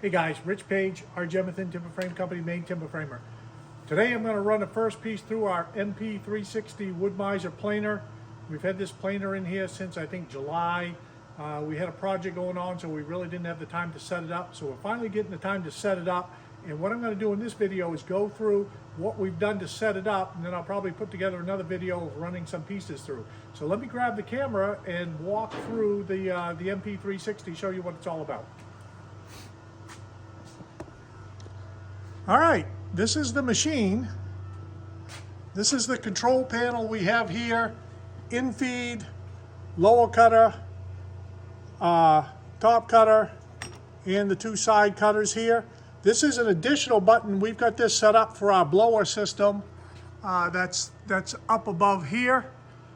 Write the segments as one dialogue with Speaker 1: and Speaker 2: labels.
Speaker 1: Hey guys, Rich Page, our Jemison Timber Frame Company, main timber framer. Today I'm going to run the first piece through our MP360 Woodmizer planer. We've had this planer in here since I think July. We had a project going on, so we really didn't have the time to set it up. So we're finally getting the time to set it up. And what I'm going to do in this video is go through what we've done to set it up, and then I'll probably put together another video of running some pieces through. So let me grab the camera and walk through the MP360, show you what it's all about. All right, this is the machine. This is the control panel we have here. In-feed, lower cutter, top cutter, and the two side cutters here. This is an additional button. We've got this set up for our blower system that's up above here.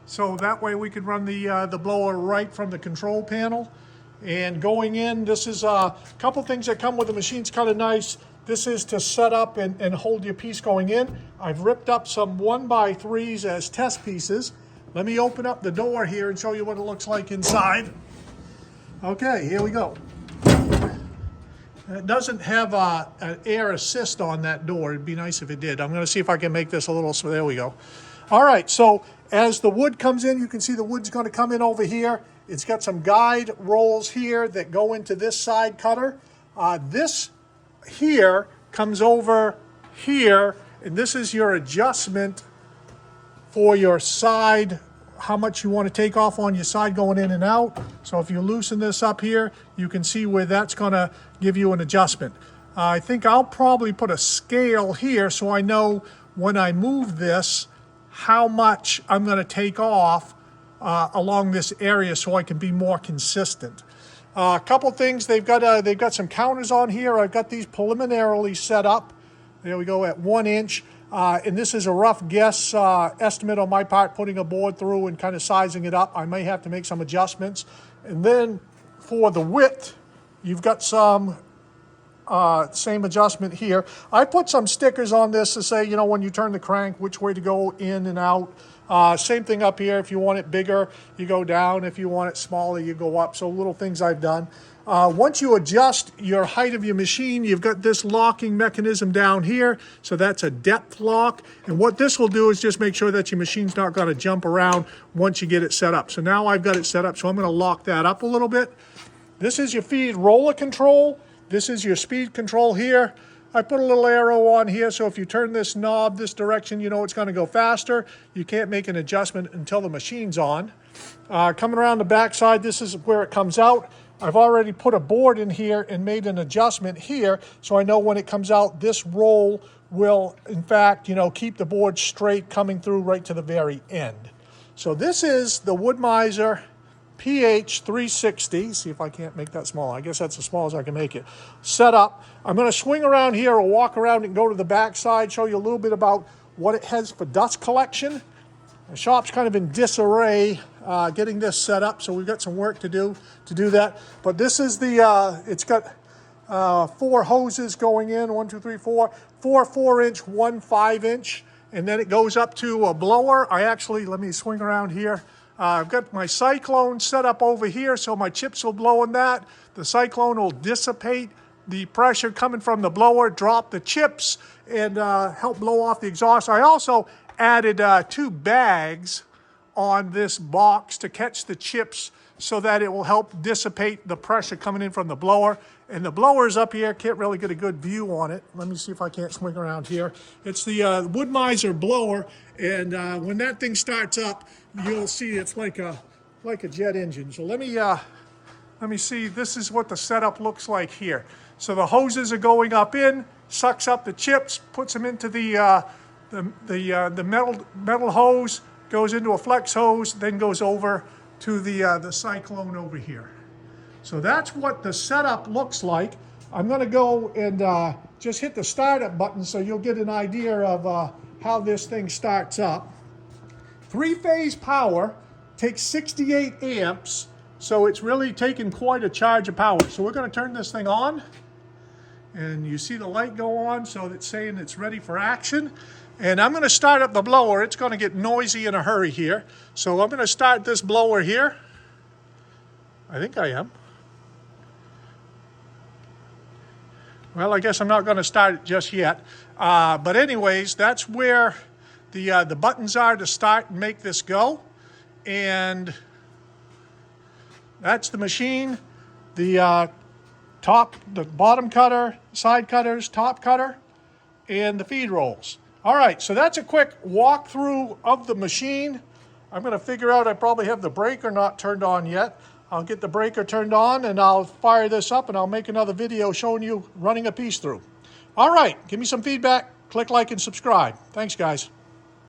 Speaker 1: So that way we can run the blower right from the control panel. And going in, this is a couple things that come with the machine's kind of nice. This is to set up and hold your piece going in. I've ripped up some 1x3s as test pieces. Let me open up the door here and show you what it looks like inside. Okay, here we go. It doesn't have an air assist on that door. It'd be nice if it did. I'm going to see if I can make this a little, so there we go. All right, so as the wood comes in, you can see the wood's going to come in over here. It's got some guide rolls here that go into this side cutter. This here comes over here, and this is your adjustment for your side, how much you want to take off on your side going in and out. So if you loosen this up here, you can see where that's going to give you an adjustment. I think I'll probably put a scale here so I know when I move this how much I'm going to take off along this area so I can be more consistent. A couple things, they've got some counters on here. I've got these preliminarily set up. There we go, at 1 inch. And this is a rough guess estimate on my part, putting a board through and kind of sizing it up. I may have to make some adjustments. And then for the width, you've got some same adjustment here. I put some stickers on this to say, you know, when you turn the crank, which way to go in and out. Same thing up here. If you want it bigger, you go down. If you want it smaller, you go up. So little things I've done. Once you adjust your height of your machine, you've got this locking mechanism down here. So that's a depth lock. And what this will do is just make sure that your machine's not going to jump around once you get it set up. So now I've got it set up, so I'm going to lock that up a little bit. This is your feed roller control. This is your speed control here. I put a little arrow on here, so if you turn this knob this direction, you know it's going to go faster. You can't make an adjustment until the machine's on. Coming around the back side, this is where it comes out. I've already put a board in here and made an adjustment here, so I know when it comes out, this roll will, in fact, you know, keep the board straight coming through right to the very end. So this is the Woodmizer PH360. See if I can't make that small. I guess that's as small as I can make it. Set up. I'm going to swing around here or walk around and go to the back side, show you a little bit about what it has for dust collection. The shop's kind of in disarray getting this set up, so we've got some work to do that. But this is the, it's got 4 hoses going in, 1, 2, 3, 4, 4 4-inch, 1 5-inch, and then it goes up to a blower. Let me swing around here. I've got my cyclone set up over here, so my chips will blow in that. The cyclone will dissipate the pressure coming from the blower, drop the chips, and help blow off the exhaust. I also added 2 bags on this box to catch the chips so that it will help dissipate the pressure coming in from the blower. And the blower is up here. Can't really get a good view on it. Let me see if I can't swing around here. It's the Woodmizer blower, and when that thing starts up, you'll see it's like a jet engine. So let me see. This is what the setup looks like here. So the hoses are going up in, sucks up the chips, puts them into the metal hose, goes into a flex hose, then goes over to the cyclone over here. So that's what the setup looks like. I'm going to go and just hit the startup button so you'll get an idea of how this thing starts up. 3-phase power, takes 68 amps, so it's really taking quite a charge of power. So we're going to turn this thing on, and you see the light go on, so it's saying it's ready for action. And I'm going to start up the blower. It's going to get noisy in a hurry here. So I'm going to start this blower here. I think I am. Well, I guess I'm not going to start it just yet. But anyways, that's where the buttons are to start and make this go. And that's the machine. The bottom cutter, side cutters, top cutter, and the feed rolls. All right, so that's a quick walkthrough of the machine. I'm going to figure out, I probably have the breaker not turned on yet. I'll get the breaker turned on and I'll fire this up and I'll make another video showing you running a piece through. All right, give me some feedback, click like and subscribe. Thanks, guys.